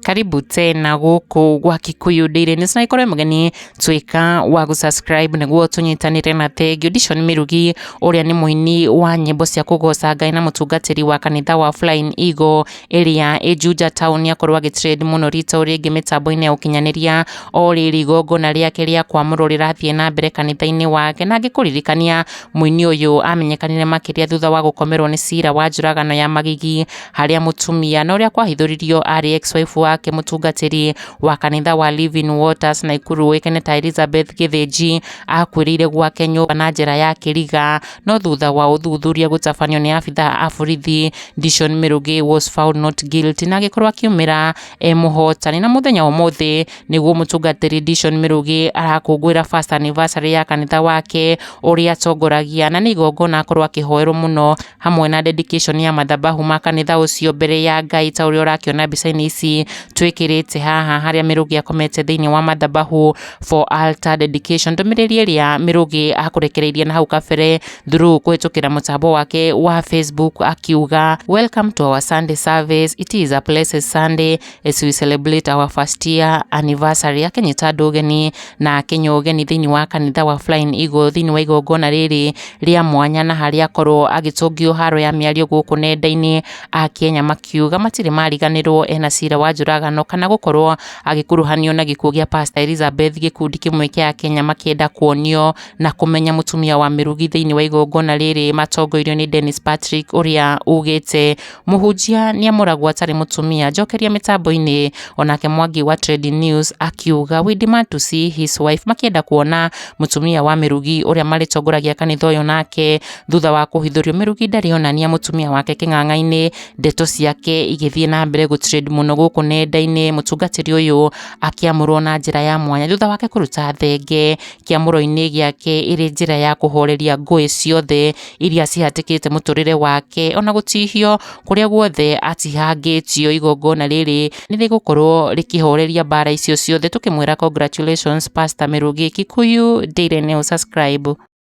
Karibu tena guku gwa Kikuyu Daily News na ikore mugeni twika wa gusubscribe niguo tunyitanire na thenge DISHON Mirugi uria ni muini wa nyimbo cia kugoca Ngai na mutungatiri wa Kanitha wa Flying Eagle Iria Juja town yakorwo agitrend muno rita uringi mitambo-ini ya ukinyaniria oriri igongona riake ria kwamûrwo rirathie na mbere kanitha-ini wake na ngikuririkania muini uyu amenyekanire makiria thutha wa gukomerwo ni cira wa njuragano ya magigi haria mutumia na uria kwahithuririo ari ex-wife wake mutungatiri wa Kanitha wa Living Waters na ikuruikene ta Elizabeth Githinji akwirire gwake nyumba na njira ya kiriga no thutha wa uthuthuria gutabanio ni abitha a borithi DISHON Mirugi was found not guilty na gikorwo akiumira muhotani na muthenya umuthi niguo mutungatiri DISHON Mirugi arakungwira first anniversary ya kanitha wake uria atongoragia na ni igongona akorwo akihoerwo muno hamwe na dedication ya mathabahu ma kanitha ucio mbere ya Ngai ta uria urakiona mbica-ini ici twikirite haha haria Mirugi akomete thiini wa mathabahu for altar dedication ndumiriri iria Mirugi akurekereirie na hau kabere through kuhitukira mutambo wake wa Facebook akiuga welcome to our Sunday service, it is a blessed Sunday as we celebrate our first year anniversary. Akinyita ndugeni na akenyo ugeni thiini wa Kanitha wa Flying Eagle thiini wa igongona riri ria mwanya na haria akorwo agitungio haro ya miario guku nenda-ini Akenya makiuga matire mariganirwo ena cira wa njuragano kana gukorwo agikuruhanio na gikuo gia Pastor Elizabeth gikundi kimwe kia Akenya makienda kuonio na kumenya mutumia wa Mirugi thiini wa igongona riri matongoirio ni Dennis Patrick uria ugite muhunjia ni amuragwo atari mutumia njokeria mitambo-ini onake Mwangi wa Trade News akiuga we demand to see his wife makienda kuona mutumia wa Mirugi uria maritongoragia kanitha uyu nake thutha wa kuhithûrio Mirugi ndari onania mutumia wake king'ang'a-ini ndeto ciake igithie na mbere gutrend muno guku nenda-ini mutungatiri uyu akiamûrwo na njira ya mwanya thutha wake kûruta thenge kiamûrwo-ini giake iri njira ya kûhoreria ngûî ciothe iria cihatikite muturire wake ona gutihio kuria guothe atihangitio igongona riri ni rigukorwo rikihoreria bara icio ciothe tukimwira congratulations Pastor Mirugi. Kikuyu Daily News, subscribe.